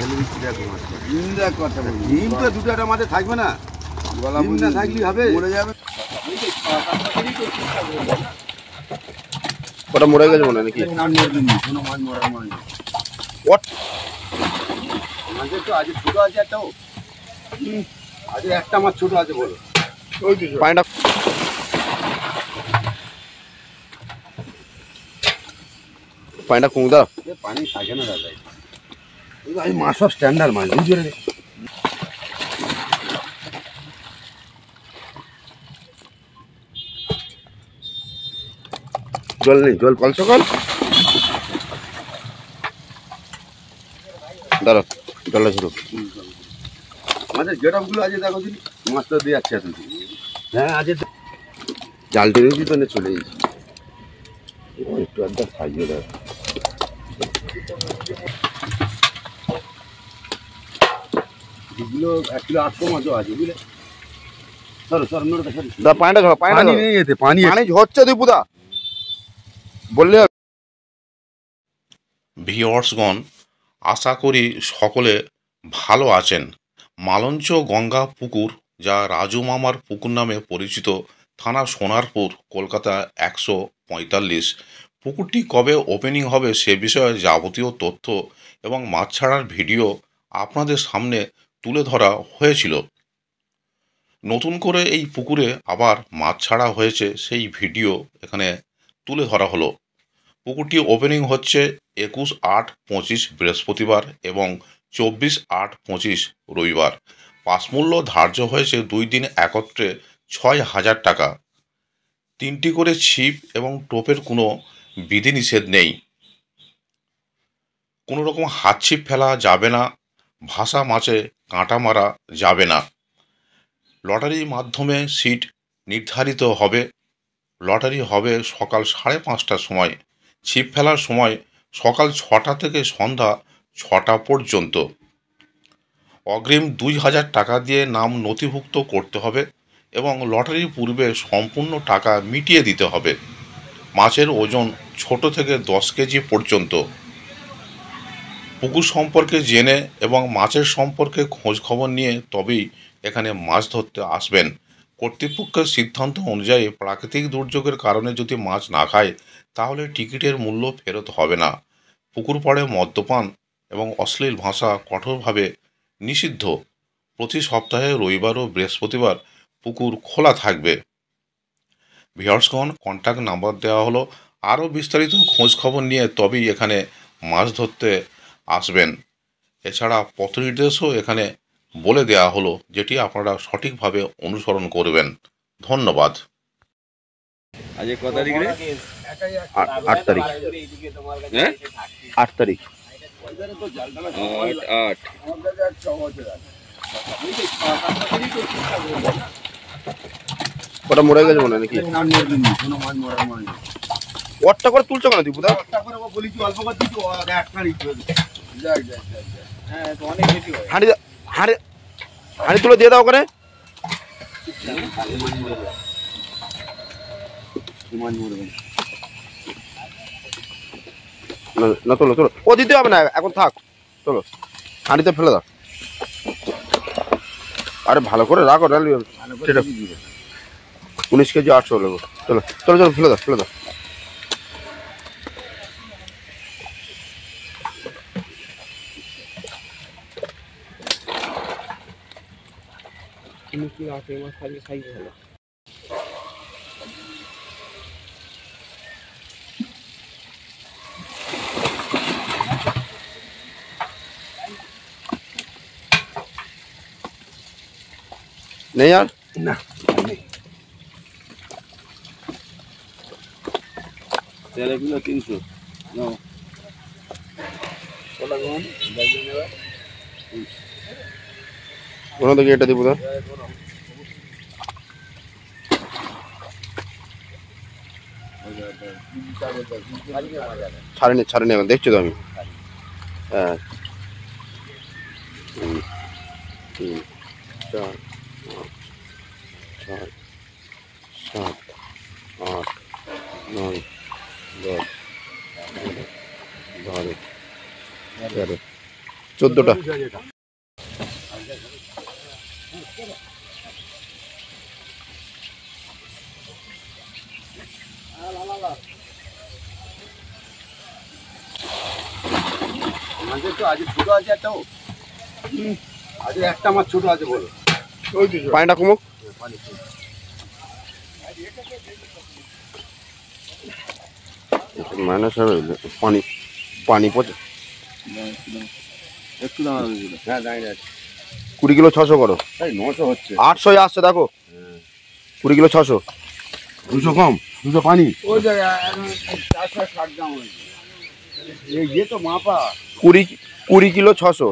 ঢেলে দিচ্ছি দেখো মাছটা। দেখ কথা বলি, ডিম তো দুটো একটা মাঝে থাকবে না, গলা ডিম না থাকলেই হবে। মরে যাবে। ওটা মরে গেছে মনে হয় নাকি? মাছ মরবে না, কোনো মাছ মরার মানে নেই। মাঝে তো আজ ছোট আছে একটাও, আজ একটা মাছ ছোট আছে বলো। ওই তো পানিটা পানিটা কম দাও। পানি থাকে না দাদা, এই মাছ সব স্ট্যান্ডার্ড মাছ বুঝছো রে। জল নেই, জল কল সকাল দাঁড়ো, জলটা শুরু। আমাদের গেটআপ গুলো আছে দেখো দিন, মাছ তো দিয়ে যাচ্ছে এখন। হ্যাঁ আছে, জাল টেনেছি তো চলে গেছি। একটু একদম সাজিয়ে দেয়। এগুলো 1 কিলো 800 মাছও আছে বুঝলে। সরো সরো নোড়া সরো। দা পানিটা ঝর, পানি পানিটা নেই এতে, পানি পানি ঝরছে দীপুদা বললে। ভিউয়ার্সগণ, আশা করি সকলে ভালো আছেন। মালঞ্চ গঙ্গা পুকুর, যা রাজু মামার পুকুর নামে পরিচিত, থানা সোনারপুর, কলকাতা 145। পুকুরটি কবে ওপেনিং হবে সে বিষয়ে যাবতীয় তথ্য এবং মাছ ছাড়ার ভিডিও আপনাদের সামনে তুলে ধরা হয়েছিল। নতুন করে এই পুকুরে আবার মাছ ছাড়া হয়েছে, সেই ভিডিও এখানে তুলে ধরা হলো। পুকুরটি ওপেনিং হচ্ছে 21/8/25 বৃহস্পতিবার এবং 24/8/25 রবিবার। পাস মূল্য ধার্য হয়েছে 2 দিন একত্রে 6,000 টাকা। 3টি করে ছিপ এবং টোপের কোনো বিধিনিষেধ নেই। কোনো রকম হাত ছিপ ফেলা যাবে না, ভাসা মাছে কাঁটা মারা যাবে না। লটারির মাধ্যমে সিট নির্ধারিত হবে। লটারি হবে সকাল 5:30টার সময়। ছিপ ফেলার সময় সকাল 6টা থেকে সন্ধ্যা 6টা পর্যন্ত। অগ্রিম 2,000 টাকা দিয়ে নাম নথিভুক্ত করতে হবে এবং লটারির পূর্বে সম্পূর্ণ টাকা মিটিয়ে দিতে হবে। মাছের ওজন ছোট থেকে 10 কেজি পর্যন্ত। পুকুর সম্পর্কে জেনে এবং মাছের সম্পর্কে খোঁজ খবর নিয়ে তবেই এখানে মাছ ধরতে আসবেন। কর্তৃপক্ষের সিদ্ধান্ত অনুযায়ী প্রাকৃতিক দুর্যোগের কারণে যদি মাছ না খায় তাহলে টিকিটের মূল্য ফেরত হবে না। পুকুর পাড়ে মদ্যপান এবং অশ্লীল ভাষা কঠোরভাবে নিষিদ্ধ। প্রতি সপ্তাহে রবিবার ও বৃহস্পতিবার পুকুর খোলা থাকবে। ভিউয়ার্সগণ, কন্ট্যাক্ট নাম্বার দেওয়া হলো। আরও বিস্তারিত খোঁজ খবর নিয়ে তবেই এখানে মাছ ধরতে আসবেন। এছাড়া পথ নির্দেশও এখানে বলে দেওয়া হলো, যেটি আপনারা সঠিকভাবে অনুসরণ করবেন। ধন্যবাদ। আজ কত তারিখ রে? 8 তারিখ। হ্যাঁ 8 তারিখ। 8 ওটা মরে গেছে মনে হয় নাকি? মাছ মরবে না, কোনো মাছ মরার মানে নেই। ওরটা করে তুলছো কেন দীপুদা? একটা করে ও বলি কি অল্প করে দিচ্ছি, ও একটা নিচ্ছে। যাক যাক যাক যাক। হ্যাঁ তো অনেক বেশি হয়। হাঁড়ি হাঁড়ি হাঁড়ি তুলে দিয়ে দাও ওখানে। মাছ মরবে না না, তোলো তোলো, ও দিতে হবে না, এখন থাক, চলো হাঁড়িতে ফেলে দাও। আরে ভালো করে রাখো, ডালি সেটা 19 কেজি 800 লাগবে। চলো চলো চলো, ফেলে দাও ফেলে দাও। নেই আর না। তেলাপিয়া 300 নাও। কটা কোন বাইরে নেবা? ওখানে থেকে এটা দীপুদা। ছাড়েনি এখন, দেখছো তো আমি। হ্যাঁ 3 4 5 6 7 8 9 10 11 12 13 14টা। মাছের তো আজকে ছোট আছে একটাও, আজকে একটা মাছ ছোট আছে বলো। পানিটা কমুক। মাইনাস হবে পানি, পানি পচে। একটু দাঁড়া দিল। হ্যাঁ দাঁড়িয়ে আছে। 20 কিলো 600 করো। তাই 900 হচ্ছে। 800 আসছে দেখো। 20 কিলো 600। 200 কম, 200 পানি। ওই জায়গায় 460 দাম হয়েছে। এই ইয়ে তো মাপা। 20 কিলো 600।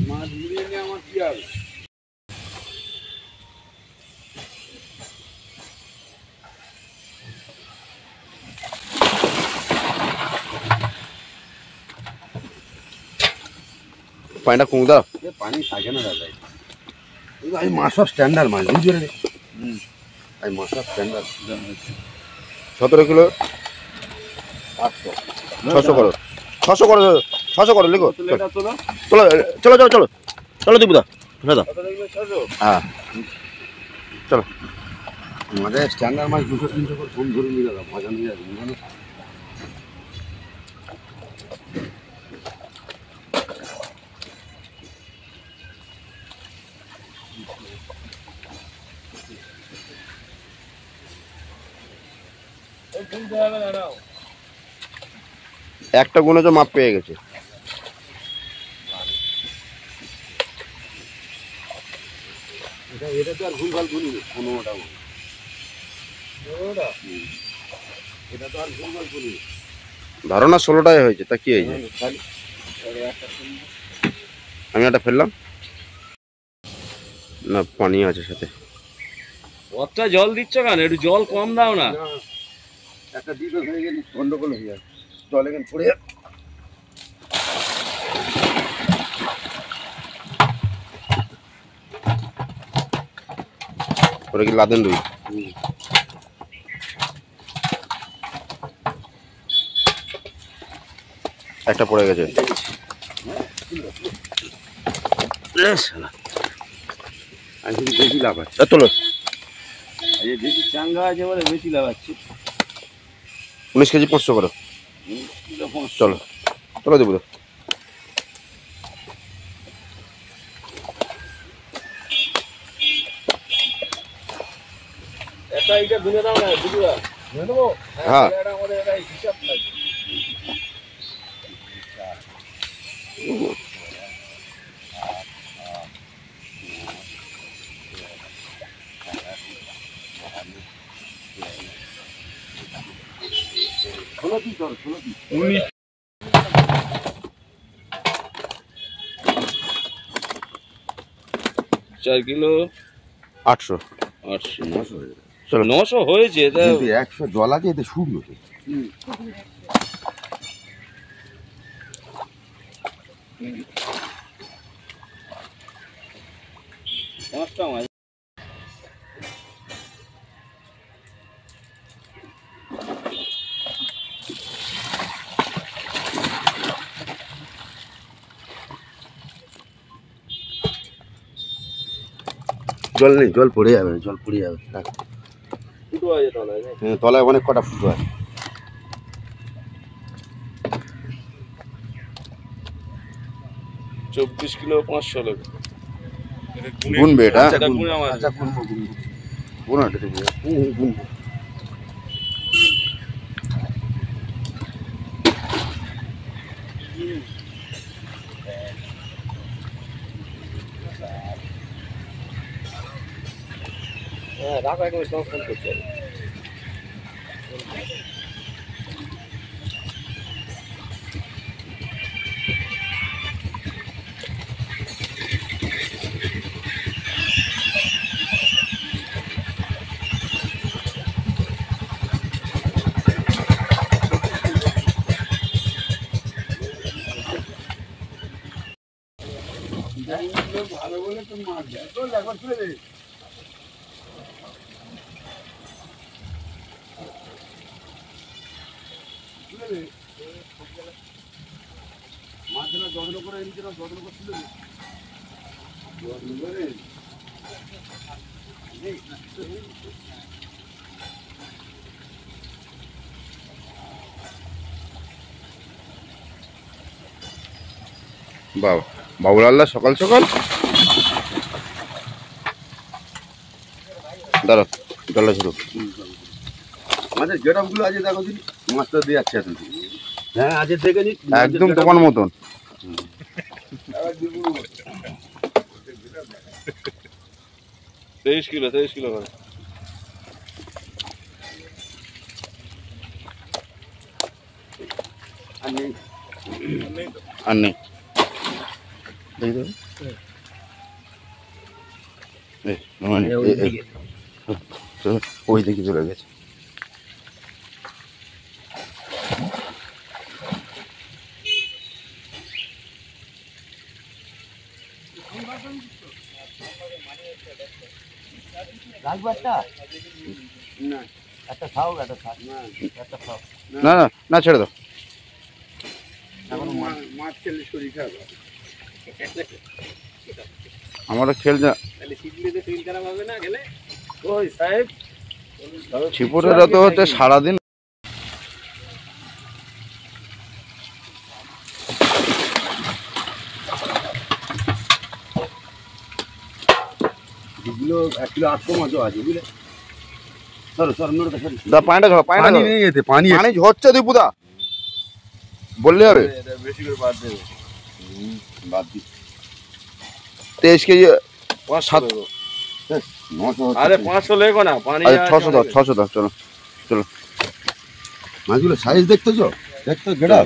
মাছ ঘুরিয়ে নিয়ে আমার কি হবে? পানিটা কমুক দাও। পানি থাকে না দাদা, এই মাছ সব স্ট্যান্ডার্ড মাছ বুঝলি রে। এই মাছ সব স্ট্যান্ডার্ড। 17 কিলো 800 600 করো। 600 করো, 600 করো লিখো। এটা তোলো। চলো চলো চলো চলো চলো দীপুদা, দাদা। কত লাগবে 600? হ্যাঁ চলো। আমাদের স্ট্যান্ডার্ড মাছ 200-300 করে ফোন ধরে নিয়ে দাদা, মজা নিয়ে যাবে জানো। ওই কিনতে হবে না নাও। একটা গুণে তো মাপ পেয়ে গেছে। এটা তো আর ভুলভাল বলি না, 15টা মাছ। এটা তো আর ভুলভাল বলি না। ধারণা 16টাই হয়েছে, তা কি হয়েছে? আমি একটা ফেললাম না, পানি আছে সাথে। অতটা জল দিচ্ছ কেন? একটু জল কম দাও না। একটা দিকে হয়ে গেলে গন্ডগোল হয়ে যাবে, জল এখানে পড়ে যাবে। ওটা কি লাদেন রুই? একটা পড়ে গেছে। আজকে বেশি লাভ আছে। তোলো। আজকে বেশি চাঙ্গা আছে বলে বেশি লাগাচ্ছি। 19 কেজি 500 করো। চলো চলো দেবো। একটা এইটা গুনে দাও না, বুঝলা? গুনে দেবো? হ্যাঁ। এটা আমাদের একটা হিসাব থাকবে। ষোলো পিস ধরো, 16 পিস। 4 কিলো 800। 800। 900 হয়ে যাবে। চলো 900 হয়েছে তা। কিন্তু 100 জল আছে, এতে শুকনো তো। পাঁচটা মাছ। জল নেই, জল পড়ে যাবে, জল পড়ে যাবে। থাক। ফুটো আছে তলায়। হ্যাঁ, তলায় অনেক কটা ফুটো আছে। 24 কিলো 500 লাগবে। গুনবে এটা। এটা গুনে মাছ। আচ্ছা, গুনবো গুনবো। গুনো এটা দেখবো। গুনবো। হ্যাঁ, রাখো একদম সব ফোন করতে হবে। ভালো বলে তো মাছ যায়। তো একবার তুলে দে। মাছগুলো যত্ন করে নিজেরা যত্ন করছিল যত্ন করে বাবা বাবুলাল্লাহ সকাল সকাল দাঁড়াও জলটা শুরু। আমাদের গেট গুলো আজ দেখো দিন মাছটা দিয়ে যাচ্ছে এখন। হ্যাঁ আজ দেখে নি একদম দোকান মতন। 23 কিলো করে। আর নেই দেখি তো। ওই দিকে চলে গেছে। না না না ছেড়ে দাও। মাছ খেলে শরীর খারাপ। আমরা খেল যা ওই সাহেব ছিপুরেরা তো হচ্ছে সারাদিন। এগুলো 1 কিলো 800 মাছও আছে বুঝলে। সরো সরো নোড়ে দেখো। দা পানিটা ধর, পানিটা পানি ধর। নেই এতে, পানি পানি ঝরছে দীপুদা, বললে হবে। এটা বেশি করে বাদ দেবে। বাদ দি 23 কেজি 7 900। আরে 500 লেগো না পানি। আচ্ছা 600 দাও, 600 দাও। চলো চলো মাছগুলো সাইজ দেখতেছো? দেখতো গেড়া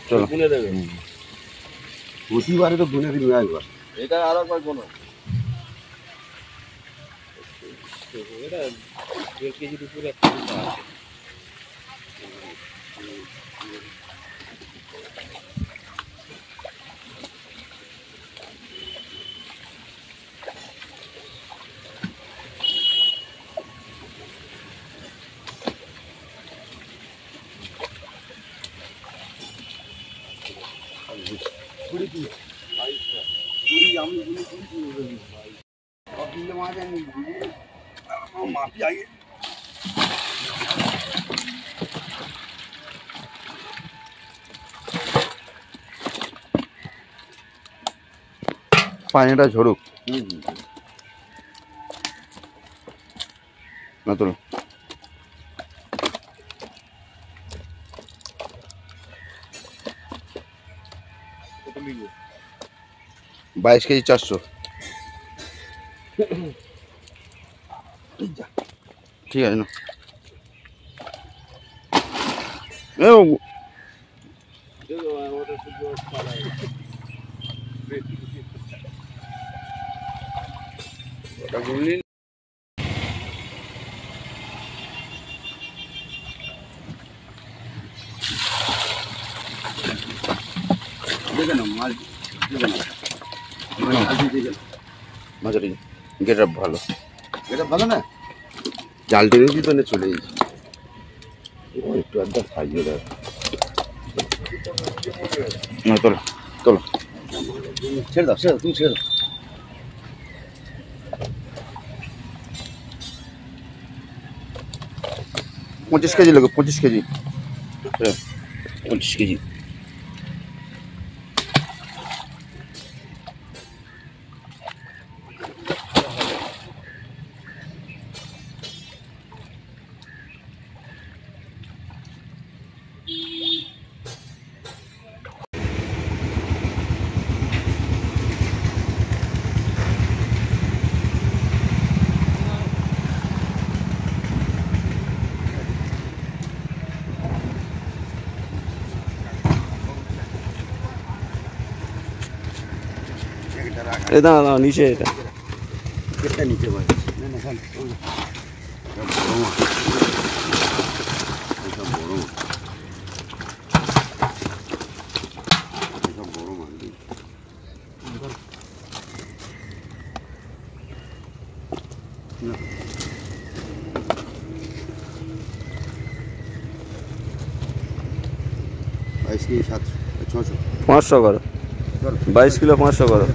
চলো। গুনে দেবে। প্রতিবারে তো গুনে দিবি একবার। এটা আরো কয় কোন এটা 1 কেজির উপরে একটা আছে। মাপি আগে পানিটা ঝরুক না তোলো। 22 কেজি 400। ঠিক আছে না দেখে না মাছ দেখে না মাঝারি গেট আপ ভালো। এটা ভালো না? জাল টেনেছি তো চলে গেছি। একটু একদম খাইয়ে দেয় না। তোলো তোলো ছেড়ে দাও, ছেড়ে দাও, তুমি ছেড়ে দাও। পঁচিশ কেজি লোক, 25 কেজি 25 কেজি। এটা না নিচে এটা কেটে নিচে ভাই না না খান বড় মাছ, এটা বড় মাছ, এটা বড় মাছ। কেজি 700 600 500 করো, ধর 22 কিলো 500 করো।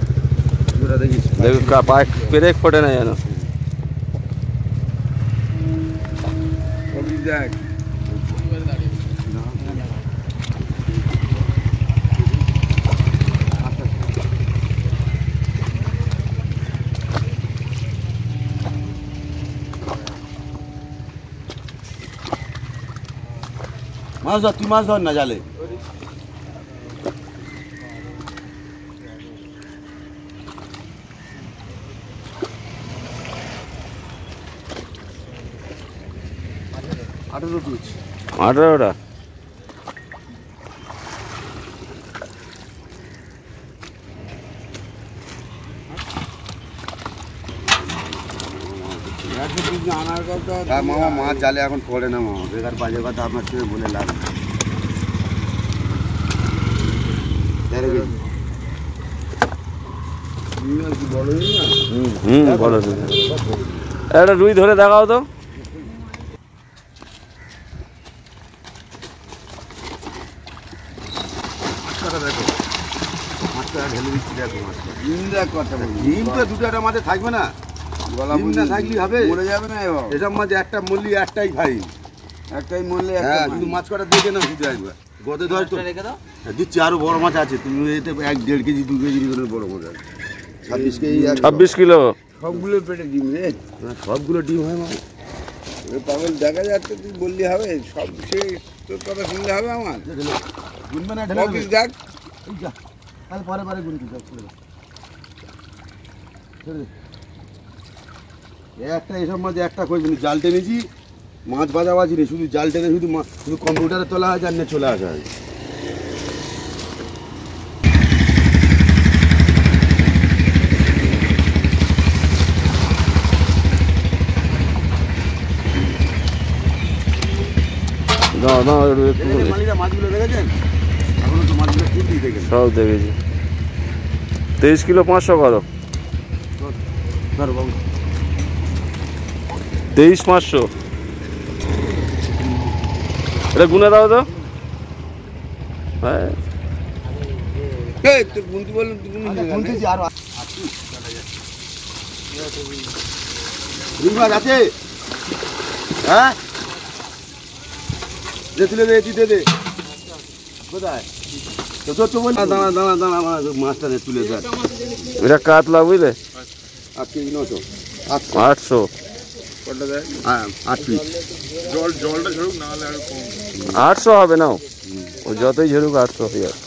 দুটা দেখিস দেখো পায়ে পেরেক ফোটে না যেন। সবজি দেখ মাছ ধর, তুই মাছ ধর না জালে। আঠারো পিস 18টা। আনার কথা হ্যাঁ মামা, মাছ জালে এখন পড়ে না মামা, বেকার বাজে কথা আপনার সঙ্গে বলে লাভ নেই। 13 কেজি। বড় না বলো তুমি। একটা রুই ধরে দেখাও তো। মাছটা ঢেলে দিচ্ছি, দেখো মাছটা। ডিম দেখ কথা বলি ডিম তো দুটো একটা মাঝে থাকবে না, গলা ডিম না থাকলেই হবে। মরে যাবে না এবার এসব মাঝে একটা মূল্য একটাই খাই। একটাই মরলে হ্যাঁ, একটা শুধু মাছ কটা দেখে না শুধু একবার গতে ধর তো দিচ্ছি। আরো বড় মাছ আছে, তুমি এতে 1-1.5 কেজি 2 কেজি করে বড় মাছ আছে। 26 কেজি 26 কিলো। সবগুলো পেটে ডিম রে সবগুলো ডিম হয় মামা। এ পাগল দেখা যাচ্ছে তুই বললি হবে সব সে তোর কথা শুনলে হবে আমার গুনবে না ঢেলে অফিস দেখ এই যা, তাহলে পরে পরে গুনতে সব ছেড়ে দাও। ছেড়ে দে। এই একটা এসব মাঝে একটা করবি না, জাল টেনেছি, মাছ ভাজা বাজি নেই, শুধু জাল টেনে শুধু শুধু কম্পিউটারে তোলা হয়, জানিয়ে চলে আসা হয়। দাও দাও একটু একটু করে। দেখেছেন মালিকরা মাছগুলো দেখেছেন? এখনো তো মাছগুলো তুলতেই দেখেছেন। সব দেখেছি। 23 কিলো 500 করো। ধরো বাবু। 23 500। এটা গুনে দাও তো। হ্যাঁ এই তুই গুনতে বললি তুই গুনতে গুনতেছি আরো রুই মাছ আছে? হ্যাঁ দে, তুলে দে, তুই দে দে। কোথায় তো তোর তো বল। দাঁড়া দাঁড়া দাঁড়া, আমার মাছটা নে তুলে দেয়। এটা কাতলা বুঝলে? 8 কেজি 900 800। কটা দেয় 8 পিস। জলটা ঝরুক না হলে আর কম 800 হবে নাও, ও যতই ঝরুক 800 হয়ে যাবে।